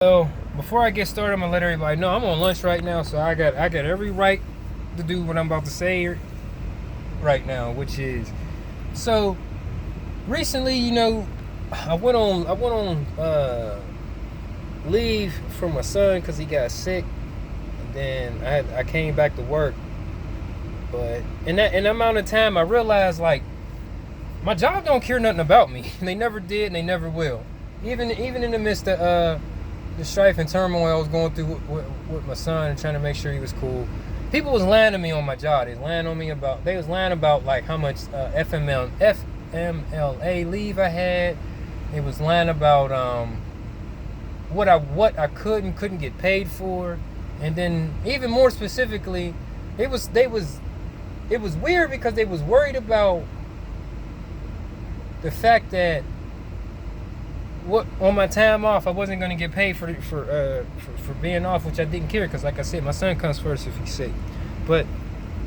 So before I get started, I'm gonna let everybody know I'm on lunch right now, so I got every right to do what I'm about to say right now, which is so recently, I went on leave from my son because he got sick, and then I came back to work. But in that amount of time, I realized like my job don't care nothing about me. They never did, and they never will. Even in the midst of the strife and turmoil I was going through with my son and trying to make sure he was cool. People was lying to me on my job. They was lying about like how much FMLA leave I had. They was lying about what I could and couldn't get paid for. And then even more specifically, it was weird because they was worried about the fact that on my time off, I wasn't going to get paid for being off, which I didn't care because, like I said, my son comes first if he's sick. But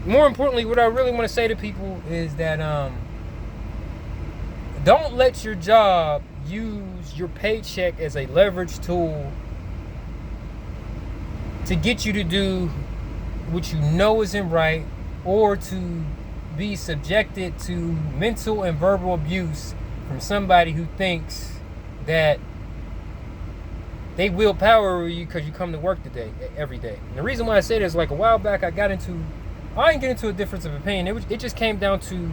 more importantly, what I really want to say to people is that don't let your job use your paycheck as a leverage tool to get you to do what you know isn't right, or to be subjected to mental and verbal abuse from somebody who thinks that they will power over you because you come to work every day. And the reason why I say this, like a while back, I didn't get into a difference of opinion. It just came down to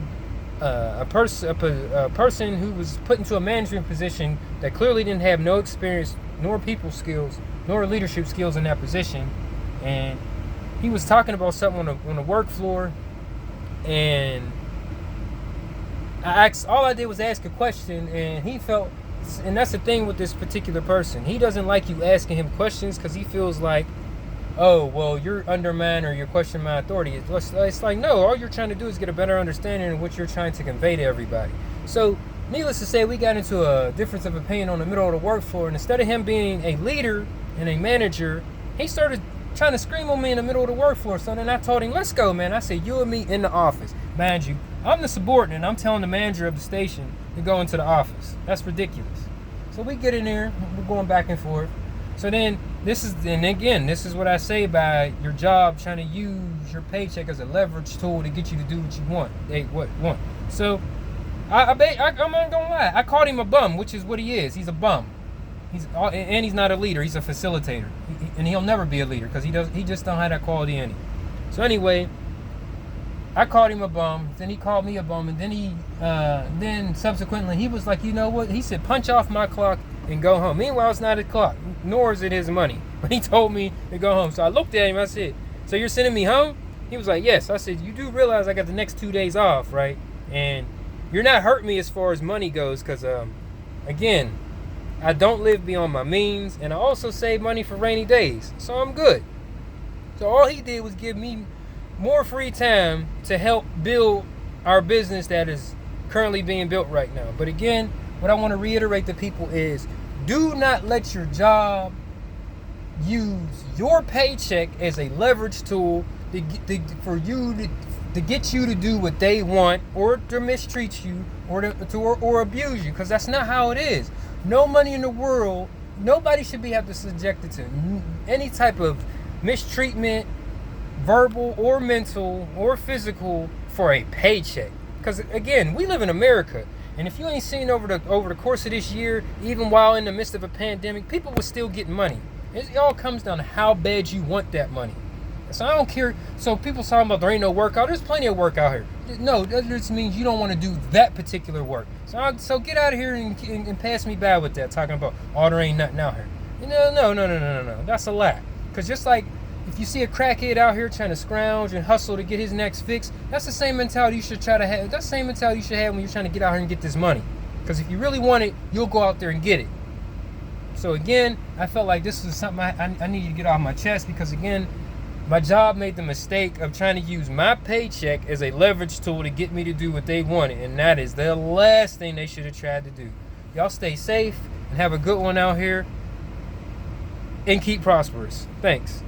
a person who was put into a management position that clearly didn't have no experience, nor people skills, nor leadership skills in that position. And he was talking about something on the work floor, and all I did was ask a question, and he felt. And that's the thing with this particular person. He doesn't like you asking him questions because he feels like, oh, well, you're undermining or you're questioning my authority. It's like, no, all you're trying to do is get a better understanding of what you're trying to convey to everybody. So, needless to say, we got into a difference of opinion on the middle of the work floor. And instead of him being a leader and a manager, he started trying to scream on me in the middle of the work floor. So then I told him, let's go, man. I said, you and me in the office. Mind you, I'm the subordinate. I'm telling the manager of the station to go into the office. That's ridiculous. So we get in there, we're going back and forth. So then this is what I say by your job trying to use your paycheck as a leverage tool to get you to do what you want. So I'm not gonna lie, I called him a bum, which is what he is. He's a bum. He's not a leader. He's a facilitator, and he'll never be a leader because he just don't have that quality in him. So anyway, I called him a bum, then he called me a bum, and then subsequently he was like, you know what? He said, punch off my clock and go home. Meanwhile, it's not his clock, nor is it his money. But he told me to go home. So I looked at him, I said, so you're sending me home? He was like, yes. I said, you do realize I got the next 2 days off, right? And you're not hurting me as far as money goes because, again, I don't live beyond my means, and I also save money for rainy days. So I'm good. So all he did was give me more free time to help build our business that is currently being built right now. But again, what I want to reiterate to people is do not let your job use your paycheck as a leverage tool to get you to do what they want, or to mistreat you, or abuse you, because that's not how it is. No money in the world, nobody should have to subjected to any type of mistreatment, verbal or mental or physical, for a paycheck. Because again, we live in America, and if you ain't seen over the course of this year, even while in the midst of a pandemic, people were still getting money. It all comes down to how bad you want that money. So I don't care. So people talking about there ain't no work out. There's plenty of work out here. No, that just means you don't want to do that particular work. So get out of here and pass me by with that, talking about, oh, there ain't nothing out here. No. That's a lie. Because just like if you see a crackhead out here trying to scrounge and hustle to get his next fix, that's the same mentality you should try to have. That's the same mentality you should have when you're trying to get out here and get this money. Because if you really want it, you'll go out there and get it. So again, I felt like this was something I needed to get off my chest, because again, my job made the mistake of trying to use my paycheck as a leverage tool to get me to do what they wanted. And that is the last thing they should have tried to do. Y'all stay safe and have a good one out here, and keep prosperous. Thanks.